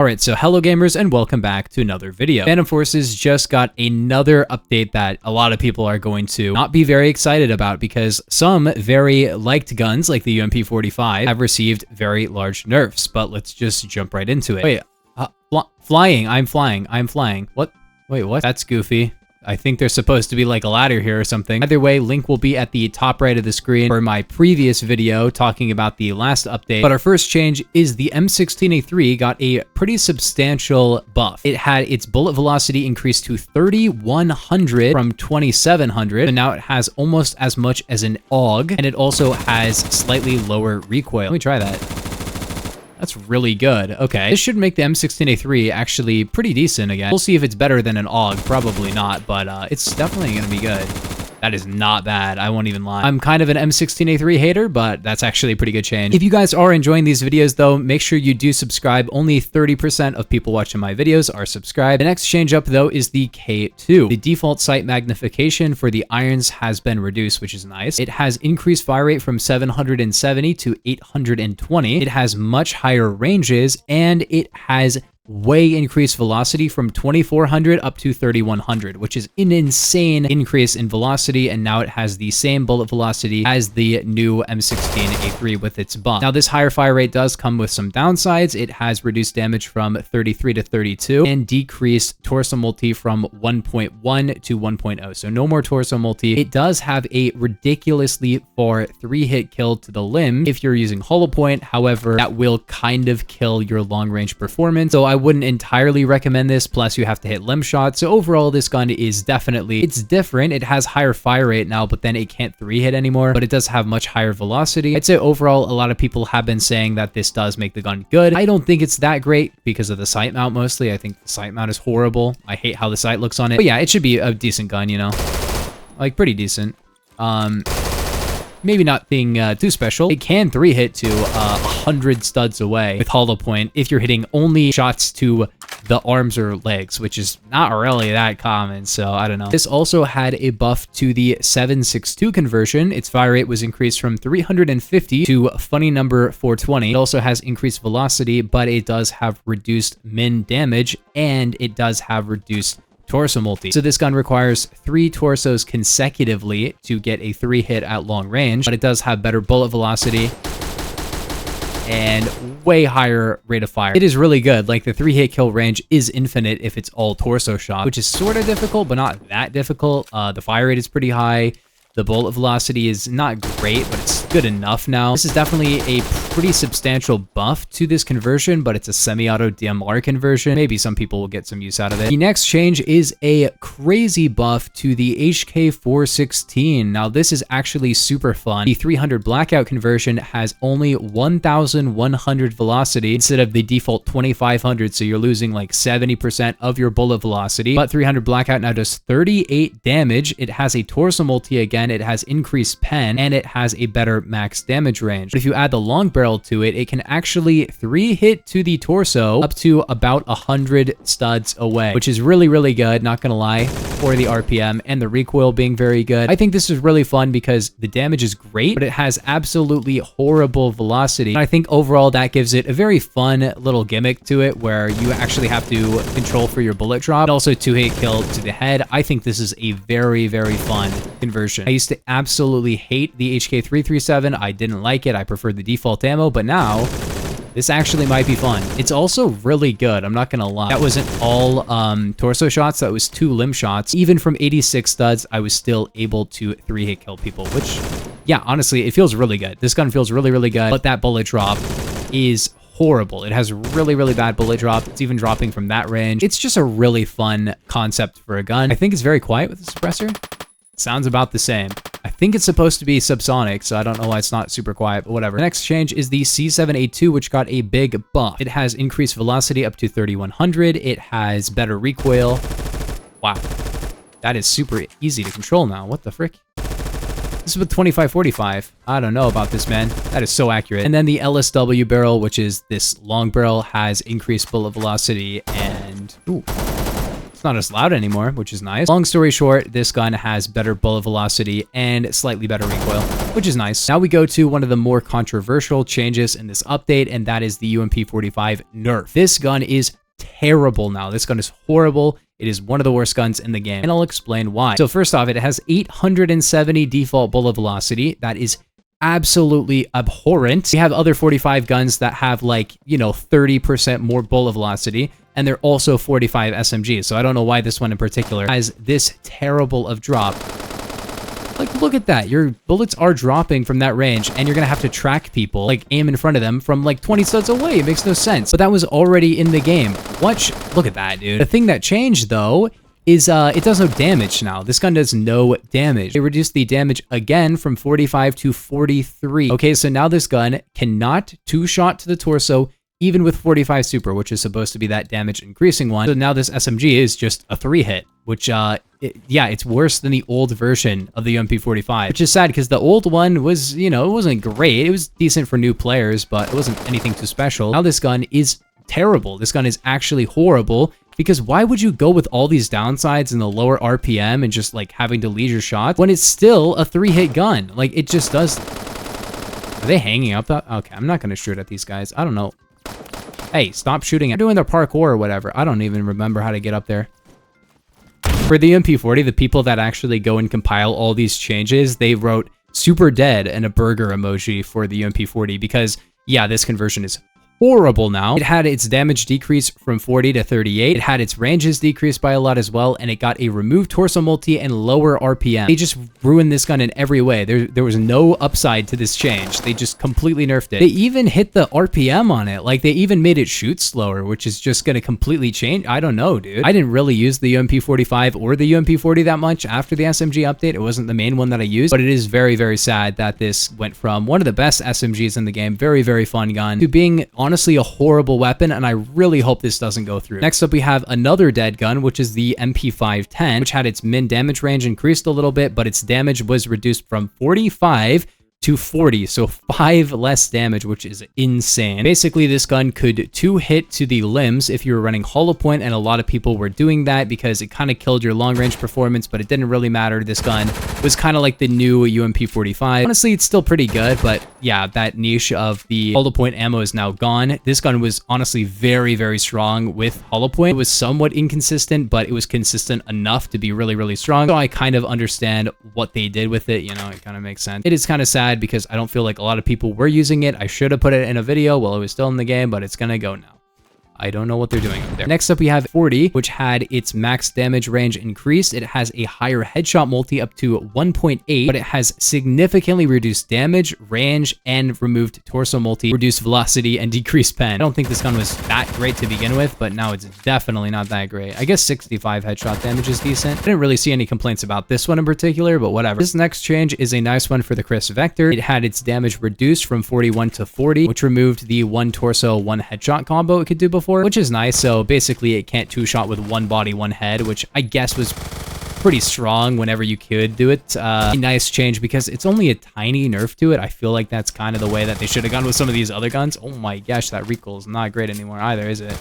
Alright, so hello gamers and welcome back to another video. Phantom Forces just got another update that a lot of people are going to not be very excited about because some very liked guns like the MP45 have received very large nerfs, but let's just jump right into it. Wait, flying, I'm flying. What? Wait, what? That's goofy. I think there's supposed to be like a ladder here or something. Either way, link will be at the top right of the screen for my previous video talking about the last update. But our first change is the M16A3 got a pretty substantial buff. It had its bullet velocity increased to 3,100 from 2,700, and now it has almost as much as an AUG, and it also has slightly lower recoil. Let me try that. That's really good. Okay, this should make the M16A3 actually pretty decent again. We'll see if it's better than an AUG. Probably not, but it's definitely gonna be good. That is not bad. I won't even lie. I'm kind of an M16A3 hater, but that's actually a pretty good change. If you guys are enjoying these videos though, make sure you do subscribe. Only 30% of people watching my videos are subscribed. The next change up though is the K2. The default sight magnification for the irons has been reduced, which is nice. It has increased fire rate from 770 to 820. It has much higher ranges, and it has way increased velocity from 2,400 up to 3,100, which is an insane increase in velocity, and now it has the same bullet velocity as the new M16A3 with its buff. Now, this higher fire rate does come with some downsides. It has reduced damage from 33 to 32 and decreased torso multi from 1.1 to 1.0, so no more torso multi. It does have a ridiculously far 3-hit kill to the limb if you're using hollow point. However, that will kind of kill your long-range performance, so I wouldn't entirely recommend this, plus you have to hit limb shots. So overall, this gun is definitely, it's different. It has higher fire rate now, but then it can't 3-hit anymore, but it does have much higher velocity. I'd say overall, a lot of people have been saying that this does make the gun good. I don't think it's that great because of the sight mount mostly. I think the sight mount is horrible. I hate how the sight looks on it, but yeah, it should be a decent gun, you know, like pretty decent. Maybe not being too special. It can 3-hit to 100 studs away with hollow point if you're hitting only shots to the arms or legs, which is not really that common, so I don't know. This also had a buff to the 7.62 conversion. Its fire rate was increased from 350 to funny number 420. It also has increased velocity, but it does have reduced min damage, and it does have reduced torso multi. So this gun requires 3 torsos consecutively to get a 3-hit at long range, but it does have better bullet velocity and way higher rate of fire. It is really good. Like, the 3-hit kill range is infinite if it's all torso shot, which is sort of difficult, but not that difficult. The fire rate is pretty high. The bullet velocity is not great, but it's good enough now. This is definitely a pretty substantial buff to this conversion, but it's a semi-auto DMR conversion. Maybe some people will get some use out of it. The next change is a crazy buff to the HK416. Now, this is actually super fun. The 300 blackout conversion has only 1,100 velocity instead of the default 2,500, so you're losing like 70% of your bullet velocity. But 300 blackout now does 38 damage. It has a torso multi again. It has increased pen, and it has a better max damage range. But if you add the long barrel to it, it can actually 3-hit to the torso up to about 100 studs away, which is really, really good, not gonna lie, for the RPM and the recoil being very good. I think this is really fun because the damage is great, but it has absolutely horrible velocity. And I think overall that gives it a very fun little gimmick to it where you actually have to control for your bullet drop, and also 2-hit kill to the head. I think this is a very, very fun conversion. I used to absolutely hate the HK337. I didn't like it. I preferred the default ammo, but now this actually might be fun. It's also really good. I'm not gonna lie. That wasn't all torso shots. That was 2 limb shots. Even from 86 studs, I was still able to 3-hit kill people, which, yeah, honestly, it feels really good. This gun feels really, really good, but that bullet drop is horrible. It has really, really bad bullet drop. It's even dropping from that range. It's just a really fun concept for a gun. I think it's very quiet with the suppressor. Sounds about the same. I think it's supposed to be subsonic, so I don't know why it's not super quiet, but whatever. The next change is the C7A2, which got a big buff. It has increased velocity up to 3,100. It has better recoil. Wow. That is super easy to control now. What the frick? This is with 2545. I don't know about this, man. That is so accurate. And then the LSW barrel, which is this long barrel, has increased bullet velocity and... ooh. It's not as loud anymore, which is nice. Long story short, this gun has better bullet velocity and slightly better recoil, which is nice. Now we go to one of the more controversial changes in this update, and that is the MP45 Nerf. This gun is terrible now. This gun is horrible. It is one of the worst guns in the game, and I'll explain why. So first off, it has 870 default bullet velocity. That is absolutely abhorrent. We have other 45 guns that have like, 30% more bullet velocity, and they're also 45 SMGs. So I don't know why this one in particular has this terrible of drop. Like, look at that. Your bullets are dropping from that range, and you're going to have to track people, like aim in front of them from like 20 studs away. It makes no sense. But that was already in the game. Look at that, dude. The thing that changed, though, is it does no damage now. This gun does no damage. They reduced the damage again from 45 to 43. Okay, so now this gun cannot two-shot to the torso, even with 45 super, which is supposed to be that damage increasing one. So now this SMG is just a 3-hit, which, it's worse than the old version of the MP45, which is sad because the old one was, it wasn't great. It was decent for new players, but it wasn't anything too special. Now this gun is terrible. This gun is actually horrible, because why would you go with all these downsides and the lower RPM and just like having to lead your shots when it's still a 3-hit gun? Like, it just does. Are they hanging up that? Okay, I'm not going to shoot at these guys. I don't know. Hey, stop shooting. They're doing their parkour or whatever. I don't even remember how to get up there. For the MP40, the people that actually go and compile all these changes, they wrote super dead and a burger emoji for the MP40 because, yeah, this conversion is horrible now. It had its damage decrease from 40 to 38. It had its ranges decreased by a lot as well, and it got a removed torso multi and lower RPM. They just ruined this gun in every way. There was no upside to this change. They just completely nerfed it. They even hit the RPM on it. Like, they even made it shoot slower, which is just going to completely change. I don't know, dude. I didn't really use the MP45 or the MP40 that much after the SMG update. It wasn't the main one that I used, but it is very, very sad that this went from one of the best SMGs in the game, very, very fun gun, to being honestly a horrible weapon, and I really hope this doesn't go through. Next up, we have another dead gun, which is the MP510, which had its min damage range increased a little bit, but its damage was reduced from 45 to 40, so 5 less damage, which is insane. Basically, this gun could 2-hit to the limbs if you were running hollow point, and a lot of people were doing that because it kind of killed your long range performance, but it didn't really matter. This gun was kind of like the new UMP45. Honestly, it's still pretty good, but yeah, that niche of the hollow point ammo is now gone. This gun was honestly very, very strong with hollow point. It was somewhat inconsistent, but it was consistent enough to be really, really strong. So I kind of understand what they did with it. It kind of makes sense. It is kind of sad because I don't feel like a lot of people were using it. I should have put it in a video while it was still in the game, but it's gonna go now. I don't know what they're doing up there. Next up, we have 40, which had its max damage range increased. It has a higher headshot multi up to 1.8, but it has significantly reduced damage, range, and removed torso multi, reduced velocity, and decreased pen. I don't think this gun was that great to begin with, but now it's definitely not that great. I guess 65 headshot damage is decent. I didn't really see any complaints about this one in particular, but whatever. This next change is a nice one for the Chris Vector. It had its damage reduced from 41 to 40, which removed the 1 torso, 1 headshot combo it could do before, which is nice. So basically it can't two-shot with 1 body, 1 head, which I guess was pretty strong whenever you could do it. A nice change because it's only a tiny nerf to it. I feel like that's kind of the way that they should have gone with some of these other guns. Oh my gosh, that recoil is not great anymore either, is it?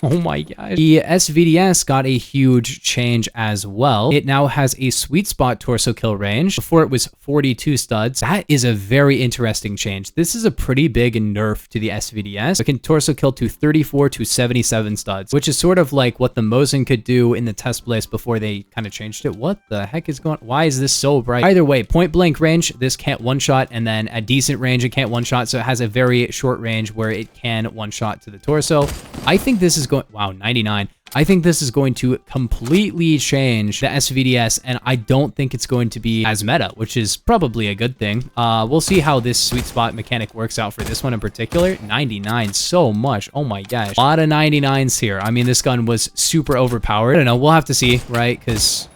Oh my gosh. The SVDS got a huge change as well. It now has a sweet spot torso kill range. Before it was 42 studs. That is a very interesting change. This is a pretty big nerf to the SVDS. It can torso kill to 34 to 77 studs, which is sort of like what the Mosin could do in the test place before they kind of changed it. What the heck is going on? Why is this so bright? Either way, point blank range, this can't one-shot, and then at decent range, it can't one-shot, so it has a very short range where it can one-shot to the torso. I think this is going, wow, 99. I think this is going to completely change the SVDS, and I don't think it's going to be as meta, which is probably a good thing. We'll see how this sweet spot mechanic works out for this one in particular. 99, so much. Oh my gosh. A lot of 99s here. I mean, this gun was super overpowered. I don't know. We'll have to see, right? Because,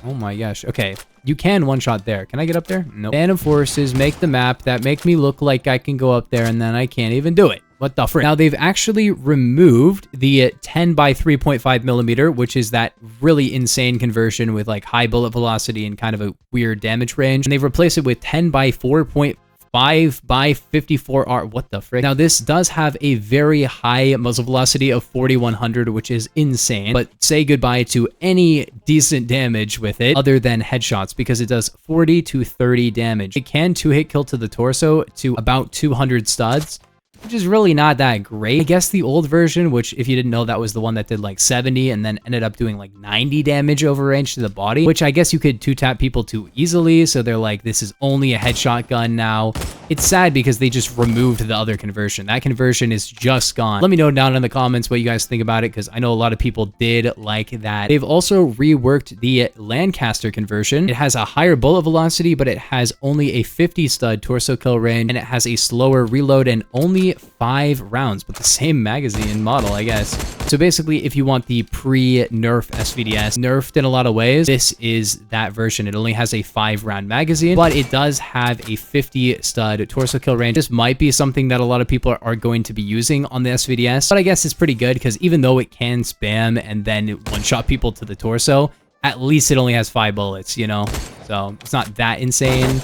oh my gosh. Okay. You can one-shot there. Can I get up there? Nope. Phantom forces make the map that make me look like I can go up there, and then I can't even do it. What the frick? Now, they've actually removed the 10 by 3.5 millimeter, which is that really insane conversion with like high bullet velocity and kind of a weird damage range. And they've replaced it with 10 by 4.5 5x54R. What the frick? Now, this does have a very high muzzle velocity of 4100, which is insane, but say goodbye to any decent damage with it other than headshots, because it does 40 to 30 damage. It can 2-hit kill to the torso to about 200 studs, which is really not that great. I guess the old version, which if you didn't know, that was the one that did like 70 and then ended up doing like 90 damage over range to the body, which I guess you could 2-tap people too easily. So they're like, this is only a headshot gun now. It's sad because they just removed the other conversion. That conversion is just gone. Let me know down in the comments what you guys think about it, because I know a lot of people did like that. They've also reworked the Lancaster conversion. It has a higher bullet velocity, but it has only a 50 stud torso kill range, and it has a slower reload and only 5 rounds, but the same magazine model, I guess. So basically, if you want the pre-nerf SVDS, nerfed in a lot of ways, this is that version. It only has a 5-round magazine, but it does have a 50 stud torso kill range. This might be something that a lot of people are going to be using on the SVDS, but I guess it's pretty good because even though it can spam and then one-shot people to the torso, at least it only has 5 bullets, you know? So it's not that insane,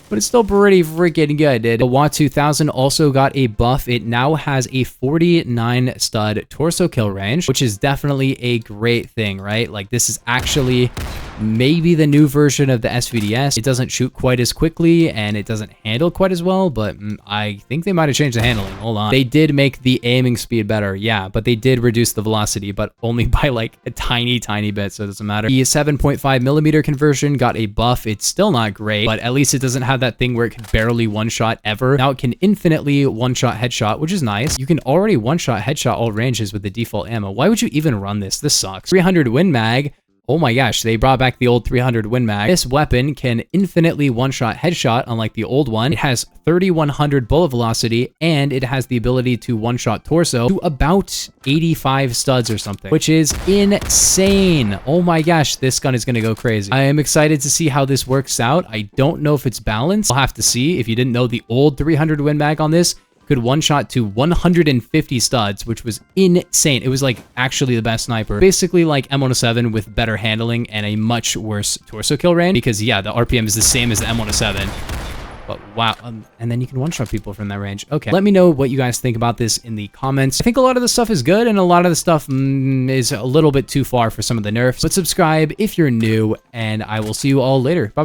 but it's still pretty freaking good, dude. The WA 2000 also got a buff. It now has a 49 stud torso kill range, which is definitely a great thing, right? Like, this is actually maybe the new version of the SVDS. It doesn't shoot quite as quickly and it doesn't handle quite as well, but I think they might have changed the handling. Hold on. They did make the aiming speed better, yeah, but they did reduce the velocity, but only by like a tiny bit, so it doesn't matter. The 7.5mm conversion got a buff. It's still not great, but at least it doesn't have that thing where it can barely one-shot ever. Now it can infinitely one-shot headshot, which is nice. You can already one-shot headshot all ranges with the default ammo. Why would you even run this? This sucks. 300 Win Mag. Oh my gosh, they brought back the old 300 Win Mag. This weapon can infinitely one-shot headshot, unlike the old one. It has 3100 bullet velocity, and it has the ability to one-shot torso to about 85 studs or something, which is insane. Oh my gosh, this gun is gonna go crazy. I am excited to see how this works out. I don't know if it's balanced. I'll have to see. If you didn't know, the old 300 Win Mag on this could one-shot to 150 studs, which was insane. It was like actually the best sniper. Basically like M107 with better handling and a much worse torso kill range, because yeah, the RPM is the same as the M107. But wow, and then you can one-shot people from that range. Okay, let me know what you guys think about this in the comments. I think a lot of the stuff is good, and a lot of the stuff is a little bit too far for some of the nerfs. But subscribe if you're new, and I will see you all later. Bye-bye.